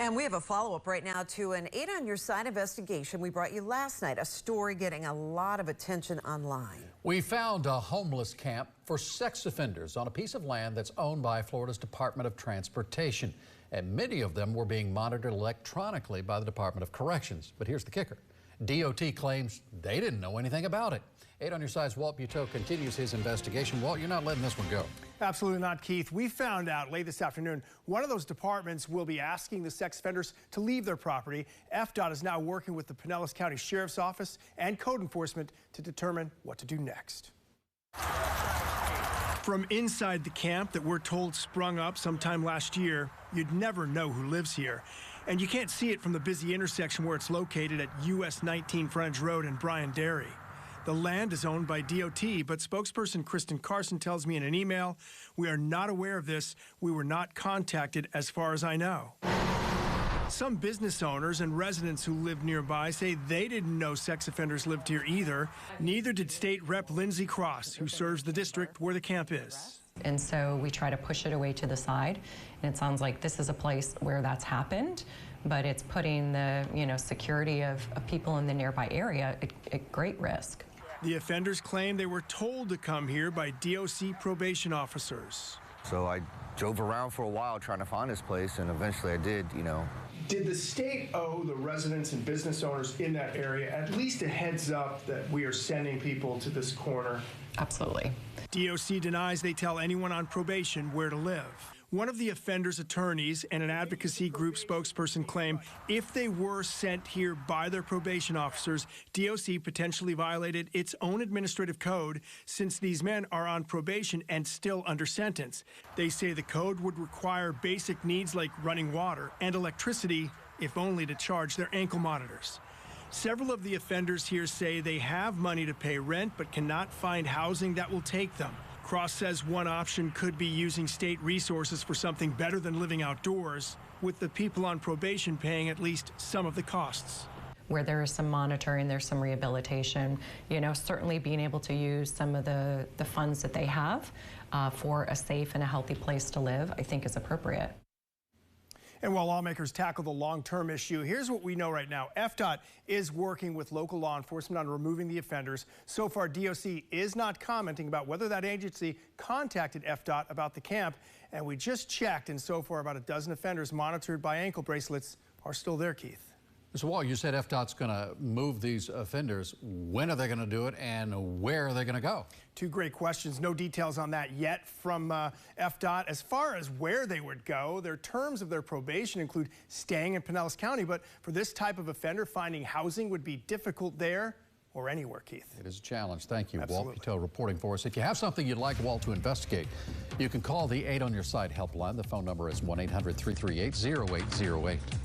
And we have a follow-up right now to an 8 on Your Side investigation we brought you last night, a story getting a lot of attention online. We found a homeless camp for sex offenders on a piece of land that's owned by Florida's Department of Transportation. And many of them were being monitored electronically by the Department of Corrections. But here's the kicker. DOT claims they didn't know anything about it. 8 on Your Side's Walt Buteau continues his investigation. Walt, you're not letting this one go. Absolutely not, Keith. We found out late this afternoon one of those departments will be asking the sex offenders to leave their property. FDOT is now working with the Pinellas County Sheriff's Office and code enforcement to determine what to do next. From inside the camp that we're told sprung up sometime last year, you'd never know who lives here. And you can't see it from the busy intersection where it's located at US 19 Frontage Road in Bryan Dairy. The land is owned by DOT, but spokesperson Kristen Carson tells me in an email, "We are not aware of this. We were not contacted as far as I know." Some business owners and residents who live nearby say they didn't know sex offenders lived here either. Neither did State Rep Lindsay Cross, who serves the district where the camp is. And so we try to push it away to the side. And it sounds like this is a place where that's happened, but it's putting the security of people in the nearby area at great risk. The offenders claim they were told to come here by DOC probation officers. So I drove around for a while trying to find this place, and eventually I did, Did the state owe the residents and business owners in that area at least a heads up that we are sending people to this corner? Absolutely. DOC denies they tell anyone on probation where to live. One of the offenders' attorneys and an advocacy group spokesperson claim if they were sent here by their probation officers, DOC potentially violated its own administrative code since these men are on probation and still under sentence. They say the code would require basic needs like running water and electricity, if only to charge their ankle monitors. Several of the offenders here say they have money to pay rent but cannot find housing that will take them. Cross says one option could be using state resources for something better than living outdoors, with the people on probation paying at least some of the costs. Where there is some monitoring, there's some rehabilitation, certainly being able to use some of the funds that they have for a safe and a healthy place to live, I think is appropriate. And while lawmakers tackle the long-term issue, here's what we know right now. FDOT is working with local law enforcement on removing the offenders. So far, DOC is not commenting about whether that agency contacted FDOT about the camp. And we just checked, and so far about a dozen offenders monitored by ankle bracelets are still there, Keith. Mr. Wall, you said FDOT's going to move these offenders. When are they going to do it, and where are they going to go? Two great questions. No details on that yet from FDOT. As far as where they would go, their terms of their probation include staying in Pinellas County, but for this type of offender, finding housing would be difficult there or anywhere, Keith. It is a challenge. Thank you, Absolutely. Walt Buteau, reporting for us. If you have something you'd like Walt to investigate, you can call the 8 on Your Side helpline. The phone number is 1-800-338-0808.